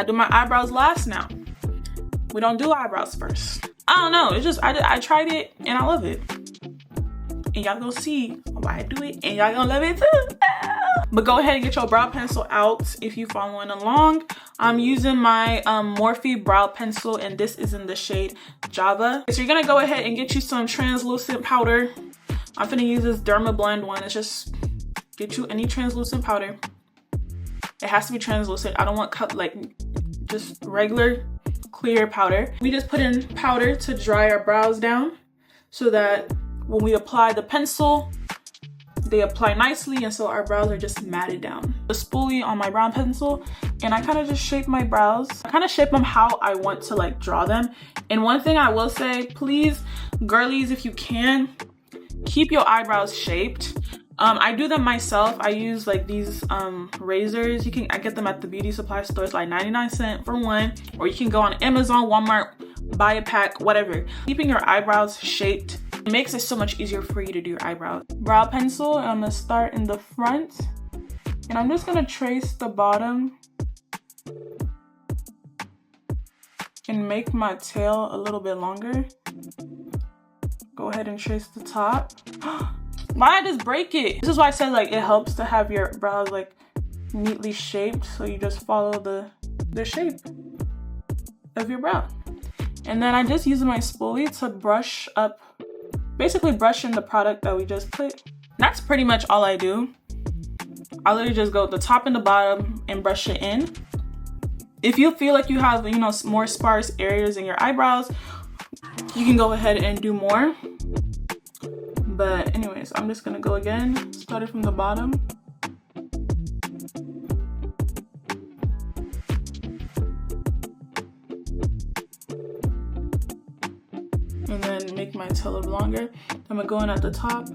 I do my eyebrows last now. We don't do eyebrows first. I don't know, it's just, I tried it and I love it. And y'all gonna see why I do it and y'all gonna love it too. But go ahead and get your brow pencil out if you following along. I'm using my Morphe brow pencil and this is in the shade Java. So you're gonna go ahead and get you some translucent powder. I'm gonna use this Dermablend one. It's just, get you any translucent powder. It has to be translucent. I don't want just regular clear powder. We just put in powder to dry our brows down so that when we apply the pencil, they apply nicely and so our brows are just matted down. The spoolie on my brow pencil and I kind of just shape my brows. I kind of shape them how I want to like draw them. And one thing I will say, please, girlies, if you can, keep your eyebrows shaped. I do them myself. I use like these razors. I get them at the beauty supply stores, like 99 cents for one, or you can go on Amazon, Walmart, buy a pack, whatever. Keeping your eyebrows shaped makes it so much easier for you to do your eyebrows. Brow pencil, I'm gonna start in the front and I'm just gonna trace the bottom and make my tail a little bit longer. Go ahead and trace the top. Why did I just break it? This is why I said like it helps to have your brows like neatly shaped, so you just follow the shape of your brow. And then I just use my spoolie to brush up, basically brush in the product that we just put. That's pretty much all I do. I literally just go the top and the bottom and brush it in. If you feel like you have, you know, more sparse areas in your eyebrows, you can go ahead and do more. But anyways, I'm just gonna go again, start it from the bottom. And then make my tail a little longer. I'm gonna go in at the top.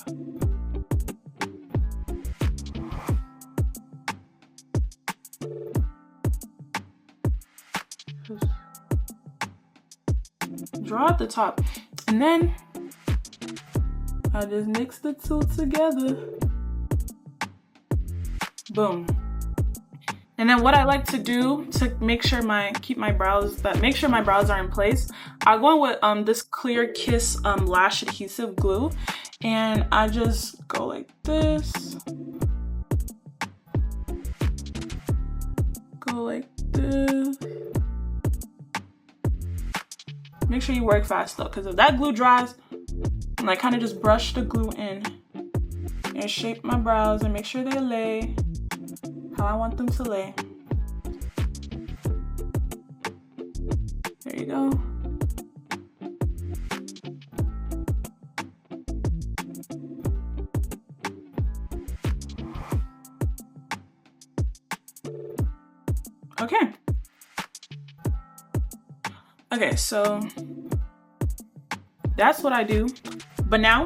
Draw at the top. And then I just mix the two together. Boom. And then what I like to do to make sure make sure my brows are in place, I go in with this Clear Kiss lash adhesive glue, and I just go like this. Go like this. Make sure you work fast though, because if that glue dries, and I kind of just brush the glue in and shape my brows and make sure they lay how I want them to lay. There you go. Okay. Okay, so that's what I do. But now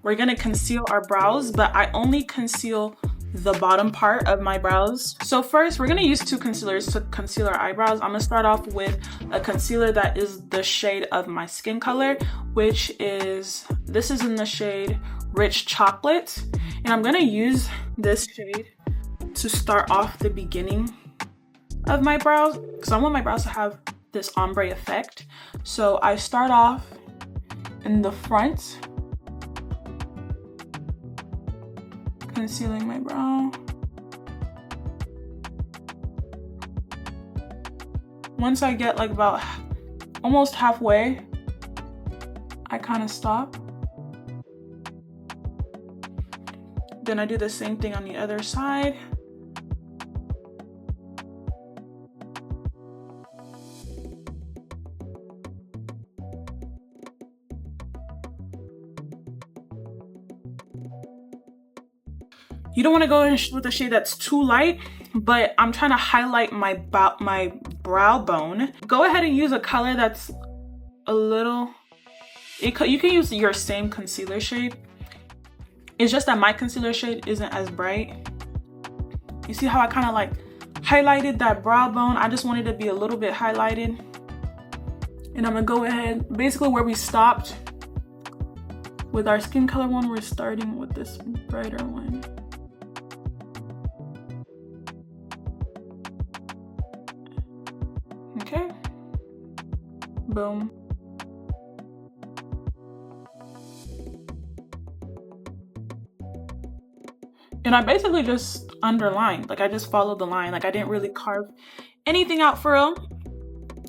we're gonna conceal our brows, but I only conceal the bottom part of my brows. So first we're gonna use two concealers to conceal our eyebrows. I'm gonna start off with a concealer that is the shade of my skin color, which is, this is in the shade Rich Chocolate. And I'm gonna use this shade to start off the beginning of my brows, because I want my brows to have this ombre effect. So I start off in the front, concealing my brow. Once I get like about almost halfway, I kind of stop. Then I do the same thing on the other side. You don't want to go in with a shade that's too light, but I'm trying to highlight my brow bone. Go ahead and use a color that's a little, you can use your same concealer shade. It's just that my concealer shade isn't as bright. You see how I kind of like highlighted that brow bone? I just wanted to be a little bit highlighted. And I'm gonna go ahead, basically where we stopped with our skin color one, we're starting with this brighter one. Boom. And I basically just underlined, like I just followed the line. Like I didn't really carve anything out for real.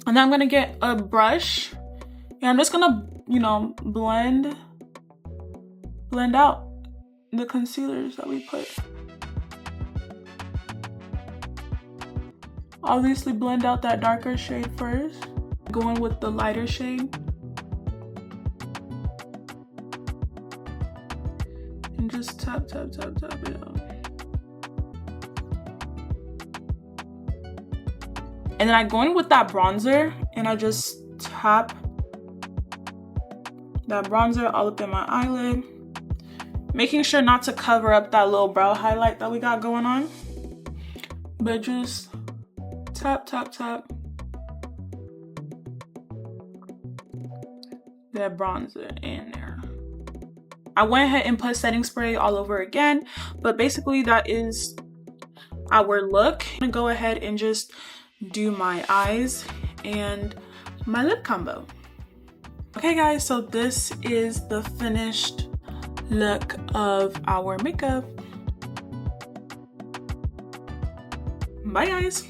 And then I'm gonna get a brush and I'm just gonna, you know, blend out the concealers that we put. Obviously blend out that darker shade first. Going with the lighter shade. And just tap, tap, tap, tap it out. And then I go in with that bronzer and I just tap that bronzer all up in my eyelid. Making sure not to cover up that little brow highlight that we got going on. But just tap, tap, tap that bronzer in there. I went ahead and put setting spray all over again, but basically that is our look. I'm gonna go ahead and just do my eyes and my lip combo. Okay guys, so this is the finished look of our makeup. Bye guys.